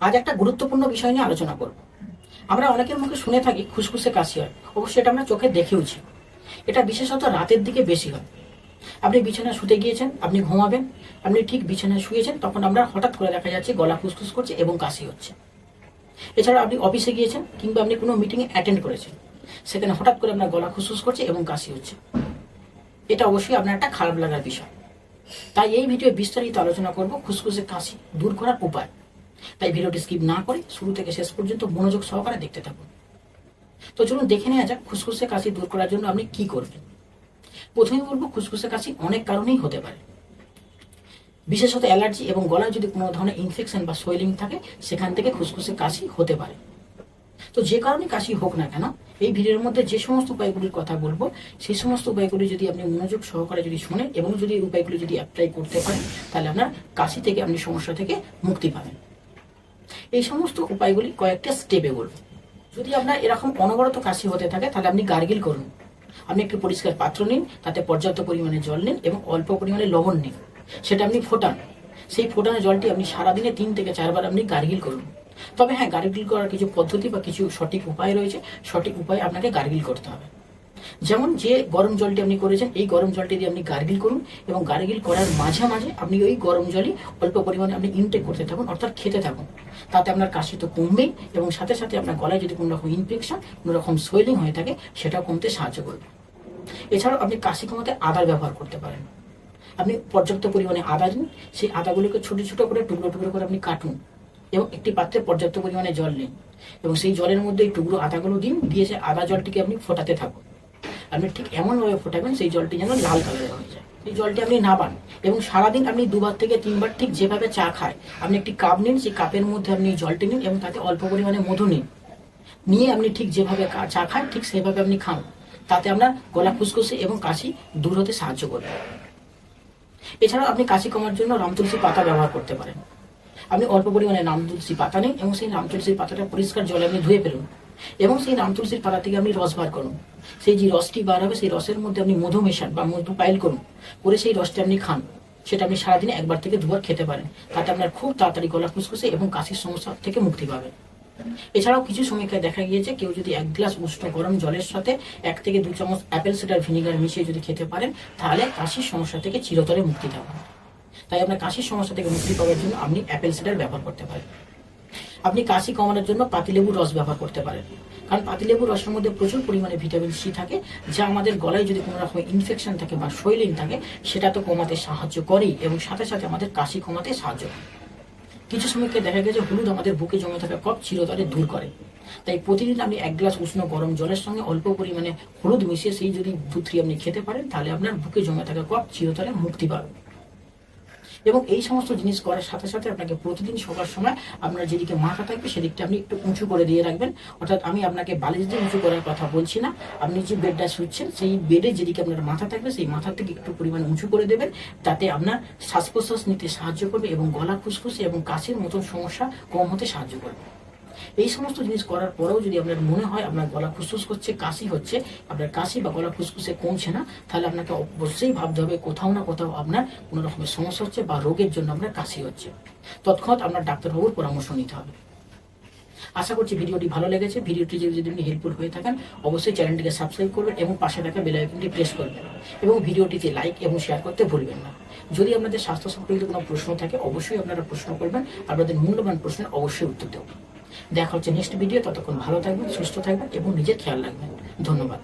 আজ একটা গুরুত্বপূর্ণ বিষয় নিয়ে আলোচনা করব। আমরা অনেকের মুখে শুনে থাকি খুসখুসে কাশি হয়, অবশ্যই এটা আমরা চোখে দেখেওছি। এটা বিশেষত রাতের দিকে বেশি হয়। আপনি বিছানায় শুতে গিয়েছেন, আপনি ঘুমাবেন, আপনি ঠিক বিছানায় শুয়েছেন, তখন আমরা হঠাৎ করে দেখা যাচ্ছে গলা খুসখুস করছে এবং কাশি হচ্ছে। এছাড়া আপনি অফিসে গিয়েছেন কিংবা আপনি কোনো মিটিংয়ে অ্যাটেন্ড করেছেন, সেখানে হঠাৎ করে আপনার গলা খুসখুস করছে এবং কাশি হচ্ছে। এটা অবশ্যই আপনার একটা খারাপ লাগার বিষয়। তাই এই ভিডিও বিস্তারিত আলোচনা করব খুসখুসে কাশি দূর করার উপায়। তাই ভিডিওটি স্কিপ না করে শুরু থেকে শেষ পর্যন্ত মনোযোগ সহকারে দেখতে থাকুন। তো চলুন দেখে নেওয়া যাক খুসখুসে কাশি দূর করার জন্য আপনি কি করবেন। প্রথমে বলবো, খুসখুসে কাশি অনেক কারণেই হতে পারে। বিশেষত অ্যালার্জি এবং গলায় যদি কোনো ধরনের ইনফেকশন বা সোয়েলিং থাকে, সেখান থেকে খুসখুসে কাশি হতে পারে। তো যে কারণে কাশি হোক না কেন, এই ভিডিওর মধ্যে যে সমস্ত উপায়গুলির কথা বলবো, সেই সমস্ত উপায়গুলি যদি আপনি মনোযোগ সহকারে যদি শোনেন এবং যদি এই উপায়গুলি যদি অ্যাপ্লাই করতে পারেন, তাহলে আপনার কাশি থেকে আপনি সমস্যা থেকে মুক্তি পাবেন। এই সমস্ত উপায়গুলি কয়েকটা স্টেপে বলবো। যদি আপনার এরকম অনবরত কাশি হতে থাকে, তাহলে আপনি গার্গিল করুন। আপনি একটি পরিষ্কার পাত্র নিন, তাতে পর্যাপ্ত পরিমাণে জল নিন এবং অল্প পরিমাণে লবণ নিন, সেটা আপনি ফোটান। সেই ফোটানো জলটি আপনি সারাদিনে 3 থেকে 4 বার আপনি গার্গিল করুন। তবে হ্যাঁ, গার্গিল করার কিছু পদ্ধতি বা কিছু সঠিক উপায় রয়েছে। সঠিক উপায়ে আপনাকে গার্গিল করতে হবে। যেমন যে গরম জলটি আপনি করেছেন, এই গরম জলটি দিয়ে আপনি গার্গিল করুন এবং গার্গিল করার মাঝে মাঝে আপনি ওই গরম জলই অল্প পরিমাণে আপনি ইনটেক করতে থাকুন, অর্থাৎ খেতে থাকুন। তাতে আপনার কাশি তো কমবেই এবং সাথে সাথে আপনার গলায় যদি কোনো রকম ইনফেকশন, কোনো রকম সোয়েলিং হয়ে থাকে, সেটাও কমতে সাহায্য করবে। এছাড়াও আপনি কাশি কমাতে আদার ব্যবহার করতে পারেন। আপনি পর্যাপ্ত পরিমাণে আদা নিন, সেই আদাগুলোকে ছোট ছোট করে টুকরো টুকরো করে আপনি কাটুন এবং একটি পাত্রে পর্যাপ্ত পরিমাণে জল নিন এবং সেই জলের মধ্যে এই টুকরো আদাগুলো দিন, দিয়ে সে আদা জলটিকে আপনি ফোটাতে থাকুন। আপনি ঠিক এমনভাবে ফোটাবেন সেই জলটি যেন লাল কালারের হয়ে যায়। সেই জলটি আপনি নাবান এবং সারাদিন আপনি 2 বার থেকে 3 বার, ঠিক যেভাবে চা খায়, আপনি একটি কাপ নিন, সেই কাপের মধ্যে আপনি জলটি নিন এবং তাতে অল্প পরিমাণে মধু নিন, নিয়ে আপনি ঠিক যেভাবে চা খায় ঠিক সেভাবে আপনি খান। তাতে আপনার গলা খুসখুসে এবং কাশি দূর হতে সাহায্য করবে। এছাড়াও আপনি কাশি কমার জন্য রামতুলসী পাতা ব্যবহার করতে পারেন। আপনি অল্প পরিমাণে রামতুলসী পাতা নিন এবং সেই রামতুলসীর পাতাটা পরিষ্কার জলে আপনি ধুয়ে ফেলুন এবং সেই রামতুলসীর পাতা থেকে আপনি রস বার করুন। সেই যে রসটি বার হবে, সেই রসের মধ্যে আপনি মধু মেশান বা মধু পাইল করুন, করে সেই রসটা আপনি খান। সেটা আপনি সারাদিনে 1 বার থেকে 2 বার খেতে পারেন। তাতে আপনার খুব তাড়াতাড়ি গলা খুসখুসে এবং কাশির সমস্যা থেকে মুক্তি পাবেন। এছাড়াও কিছু সমীক্ষায় দেখা গিয়েছে, কেউ যদি 1 গ্লাস উষ্ণ গরম জলের সাথে 1 থেকে 2 চামচ অ্যাপেল সিডার ভিনিগার মিশিয়ে যদি খেতে পারেন, তাহলে কাশির সমস্যা থেকে চিরতরে মুক্তি পাবেন। তাই আপনার কাশির সমস্যা থেকে মুক্তি পাওয়ার জন্য আপনি অ্যাপেল সিডার ব্যবহার করতে পারেন। আপনি কাশি কমানোর জন্য পাতিলেবুর রস ব্যবহার করতে পারেন, কারণ পাতিলেবুর রসের মধ্যে প্রচুর পরিমাণে ভিটামিন সি থাকে, যা আমাদের গলায় যদি কোনো রকম ইনফেকশন থাকে বা সোয়েলিং থাকে, সেটা তো কমাতে সাহায্য করেই এবং সাথে সাথে আমাদের কাশি কমাতে সাহায্য করে। কিছু সময়কে দেখা গেছে হলুদ আমাদের বুকে জমে থাকা কফ চিরতরে দূর করে। তাই প্রতিদিন আপনি 1 গ্লাস উষ্ণ গরম জলের সঙ্গে অল্প পরিমাণে হলুদ মিশিয়ে সেই যদি 2-3 আপনি খেতে পারেন, তাহলে আপনার বুকে জমে থাকা কফ চিরতরে মুক্তি পাবে। এবং এই সমস্ত জিনিস করার সাথে সাথে আপনাকে প্রতিদিন সবার সময় আপনার যেদিকে মাথা থাকবে সেদিকটা আপনি একটু উঁচু করে দিয়ে রাখবেন। অর্থাৎ আমি আপনাকে বালিশ দিয়ে উঁচু করার কথা বলছি না, আপনি যে বেডটা শুচ্ছেন সেই বেডে যেদিকে আপনার মাথা থাকবে সেই মাথা থেকে একটু পরিমাণে উঁচু করে দেবেন। তাতে আপনার শ্বাস প্রশ্বাস নিতে সাহায্য করবে এবং গলা খুসখুসে এবং কাশির মতন সমস্যা কম হতে সাহায্য করবে। এই সমস্ত জিনিস করার পরেও যদি আপনার মনে হয় আপনার গলা খুসখুস করছে, কাশি হচ্ছে, আপনার কাশি বা গলা খুসখুসে কমছে না, তাহলে আপনাকে অবশ্যই ভাবতে হবে কোথাও না কোথাও আপনার কোনো রকমের সমস্যা হচ্ছে বা রোগের জন্য আপনার কাশি হচ্ছে। তৎক্ষণাৎ আপনার ডাক্তারবাবুর পরামর্শ নিতে হবে। আশা করছি ভিডিওটি ভালো লেগেছে। ভিডিওটি যদি আপনি হেল্পফুল হয়ে থাকেন, অবশ্যই চ্যানেলটিকে সাবস্ক্রাইব করবেন এবং পাশে থাকা বেল আইকনটি প্রেস করবেন এবং ভিডিওটিতে লাইক এবং শেয়ার করতে ভুলবেন না। যদি আপনাদের স্বাস্থ্য সম্পর্কিত কোনো প্রশ্ন থাকে, অবশ্যই আপনারা প্রশ্ন করবেন। আপনাদের মূল্যবান প্রশ্নের অবশ্যই উত্তর দেব। দেখা হচ্ছে নেক্সট ভিডিও। ততক্ষণ ভালো থাকবেন, সুস্থ থাকবেন এবং নিজের খেয়াল রাখবেন। ধন্যবাদ।